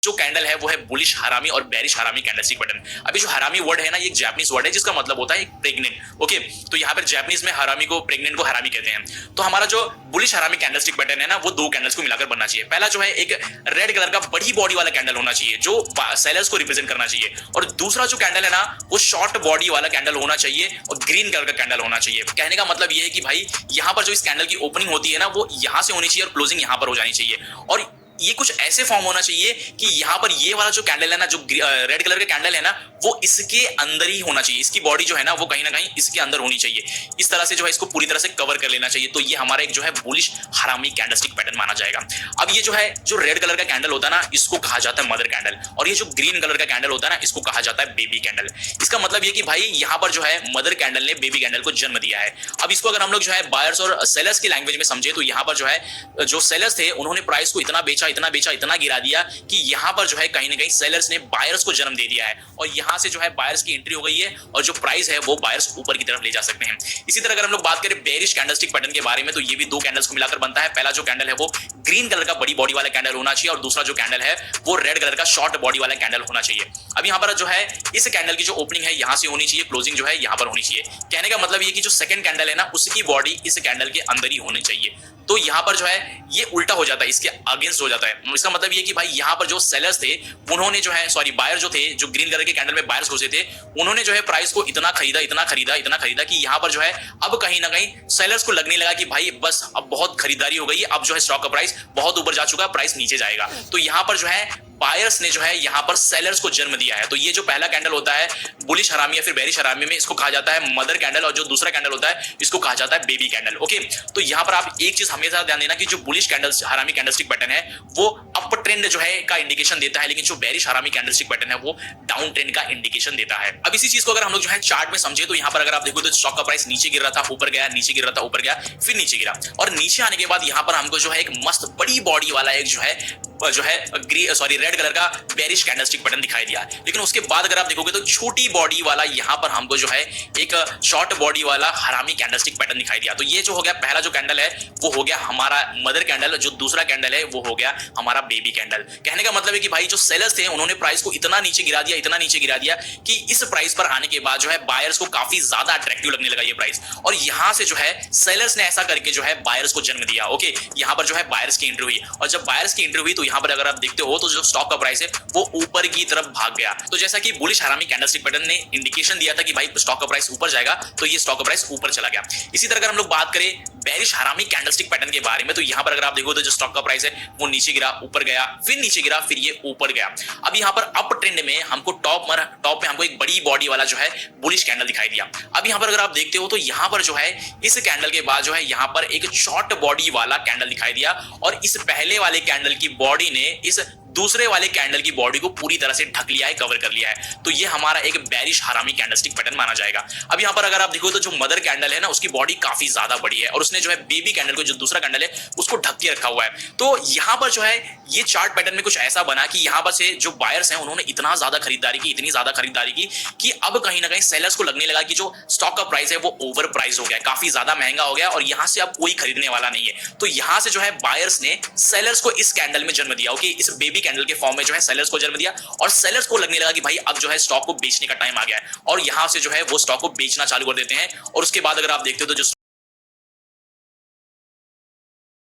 जो कैंडल है वो है बुलिश हरामी और बेरिश हरामी कैंडलस्टिक पैटर्न। अभी जो हरामी वर्ड है ना, ये एक जापानीज वर्ड है जिसका मतलब होता है प्रेग्नेंट। ओके, तो यहाँ पर जापानीज में हरामी को, प्रेग्नेंट को हरामी कहते हैं। तो हमारा जो बुलिश हरामी कैंडलस्टिक पैटर्न है ना, वो दो कैंडल्स को मिलाकर बनना चाहिए। पहला जो है एक रेड कलर का बड़ी बॉडी वाला कैंडल होना चाहिए जो सेलर्स को रिप्रेजेंट करना चाहिए, और दूसरा जो कैंडल है ना वो शॉर्ट बॉडी वाला कैंडल होना चाहिए और ग्रीन कलर का कैंडल होना चाहिए। कहने का मतलब ये है कि भाई यहाँ पर जो इस कैंडल की ओपनिंग होती है ना, वो यहाँ से होनी चाहिए और क्लोजिंग यहाँ पर हो जानी चाहिए, और ये कुछ ऐसे फॉर्म होना चाहिए कि यहाँ पर ये वाला जो कैंडल है ना, जो रेड कलर का कैंडल है ना, वो इसके अंदर ही होना चाहिए। इसकी बॉडी जो है ना वो कहीं ना कहीं इसके अंदर होनी चाहिए। इस तरह से जो है इसको पूरी तरह से कवर कर लेना चाहिए। तो ये हमारा एक जो है बुलिश हरामी कैंडलस्टिक पैटर्न माना जाएगा। अब ये जो है जो रेड कलर का कैंडल होता है ना, इसको कहा जाता है मदर कैंडल, और ये जो ग्रीन कलर का कैंडल होता है ना, इसको कहा जाता है बेबी कैंडल। इसका मतलब ये कि भाई यहाँ पर जो है मदर कैंडल ने बेबी कैंडल को जन्म दिया है। अब इसको अगर हम लोग जो है बायर्स और सेलर्स की लैंग्वेज में समझे, तो यहाँ पर जो है जो सेलर्स थे उन्होंने प्राइस को इतना बेचा, इतना बेचा, इतना गिरा दिया कि यहां पर जो है कहीं ना कहीं सेलर्स ने बायर्स को जन्म दे दिया है, और यहां से जो है बायर्स की एंट्री हो गई है, और जो प्राइस है वो बायर्स ऊपर की तरफ ले जा सकते हैं। इसी तरह अगर हम लोग बात करें बेरिश कैंडलस्टिक पैटर्न के बारे में, तो ये भी दो कैंडल्स को मिलाकर बनता है। पहला जो कैंडल है वो ग्रीन कलर का बड़ी बॉडी वाला कैंडल होना चाहिए, और दूसरा जो कैंडल है वो रेड कलर का शॉर्ट बॉडी वाला कैंडल होना चाहिए। अब यहां पर जो है इस कैंडल की जो ओपनिंग है यहां से होनी चाहिए, क्लोजिंग जो है यहां पर होनी चाहिए। कहने का मतलब ये कि जो सेकंड कैंडल है ना, उसकी बॉडी इस कैंडल के अंदर ही होनी चाहिए। तो यहां पर जो है ये उल्टा हो जाता है, इसके अगेंस्ट हो जाता है। इसका मतलब ये कि भाई यहां पर जो सेलर्स थे उन्होंने जो है, सॉरी बायर जो थे, जो ग्रीन कलर के कैंडल में बायर्स घुसे थे, उन्होंने जो है प्राइस को इतना खरीदा, इतना खरीदा, इतना खरीदा कि यहां पर जो है अब कहीं ना कहीं सेलर्स को लगने लगा कि भाई बस अब बहुत खरीदारी हो गई, अब जो है स्टॉक का प्राइस बहुत ऊपर जा चुका है, प्राइस नीचे जाएगा। तो यहां पर जो है बायर्स ने जो है यहां पर सेलर्स को जन्म दिया है। तो ये जो पहला कैंडल होता है बुलिश हरामी या फिर बेरिश हरामी में, इसको कहा जाता है मदर कैंडल, और जो दूसरा कैंडल होता है इसको कहा जाता है बेबी कैंडल। ओके, तो यहां पर आप एक चीज हमेशा ध्यान देना कि जो बुलिश कैंडल हरामी कैंडलस्टिक पैटर्न है वो अप ट्रेंड जो है का इंडिकेशन देता है, लेकिन जो बेरिश हरामी कैंडलस्टिक पैटर्न है वो डाउन ट्रेंड का इंडिकेशन देता है। अब इसी चीज को अगर हम लोग जो है चार्ट में समझे, तो यहां पर अगर आप देखो तो स्टॉक का प्राइस नीचे गिर रहा था, ऊपर गया, नीचे गिर रहा था, ऊपर गया, फिर नीचे गिरा, और नीचे आने के बाद यहां पर हमको जो है एक मस्त बड़ी बॉडी वाला एक जो है रेड कलर का बेरिश कैंडलस्टिक पैटर्न दिखाई दिया। लेकिन उसके बाद अगर आप देखोगे तो छोटी बॉडी वाला यहां पर हमको जो है एक शॉर्ट बॉडी वाला हरामी कैंडलस्टिक पैटर्न दिखाई दिया। तो ये जो हो गया पहला जो कैंडल है वो हो गया हमारा मदर कैंडल, जो दूसरा कैंडल है वो हो गया हमारा बेबी कैंडल। कहने का मतलब है कि भाई जो सेलर्स थे उन्होंने प्राइस को इतना नीचे गिरा दिया, इतना नीचे गिरा दिया कि इस प्राइस पर आने के बाद जो है बायर्स को काफी ज्यादा अट्रैक्टिव लगने लगा ये प्राइस, और यहां से जो है सेलर्स ने ऐसा करके जो है बायर्स को जन्म दिया। ओके, यहां पर जो है बायर्स की एंट्री हुई, और जब बायर्स की एंट्री हुई तो यहां पर अगर आप देखते हो तो जो स्टॉक का प्राइस है वो ऊपर की तरफ भाग गया। तो जैसा कि बुलिश हरामी कैंडलस्टिक पैटर्न ने इंडिकेशन दिया था कि भाई स्टॉक का प्राइस ऊपर जाएगा, तो ये स्टॉक का प्राइस ऊपर चला गया। इसी तरह अगर हम लोग बात करें बेरिश हरामी कैंडलस्टिक पैटर्न के बारे में, तो यहां पर अगर आप देखो तो जो स्टॉक का प्राइस है वो नीचे गिरा, ऊपर गया, फिर नीचे गिरा, फिर ये ऊपर गया। अब यहां पर अप ट्रेंड में हमको टॉप में हमको एक बड़ी बॉडी वाला जो है बुलिश कैंडल दिखाई दिया। अब यहां पर अगर आप देखते हो तो यहां पर जो है इस कैंडल के बाद जो है यहां पर एक शॉर्ट बॉडी वाला कैंडल दिखाई दिया, और इस पहले वाले कैंडल की बॉडी ने इस दूसरे वाले कैंडल की बॉडी को पूरी तरह से ढक लिया है, कवर कर लिया है। तो ये हमारा एक बेरिश हरामी कैंडलस्टिक पैटर्न माना जाएगा। अब यहां पर अगर आप देखो तो जो मदर कैंडल है ना, उसकी बॉडी काफी ज्यादा बड़ी है, और उसने जो है बेबी कैंडल को, जो दूसरा कैंडल है, उसको ढक के रखा हुआ है। तो यहां पर जो है ये चार्ट पैटर्न में कुछ ऐसा बना कि यहां पर से जो बायर्स हैं उन्होंने इतना ज्यादा खरीदारी की, इतनी ज्यादा खरीदारी की कि अब कहीं ना कहीं सेलर्स को लगने लगा कि जो स्टॉक का प्राइस है वो ओवर प्राइस हो गया, काफी ज्यादा महंगा हो गया, और यहां से अब कोई खरीदने वाला नहीं है। तो यहां से जो है बायर्स ने सेलर्स को इस कैंडल में जन्म दिया। ओके, इस बेबी कैंडल के फॉर्म में जो है सेलर्स को जन्म दिया, और सेलर्स को लगने लगा कि भाई अब जो है स्टॉक को बेचने का टाइम आ गया है, और यहां से जो है वो स्टॉक को बेचना चालू कर देते हैं। और उसके बाद अगर आप देखते हो तो जो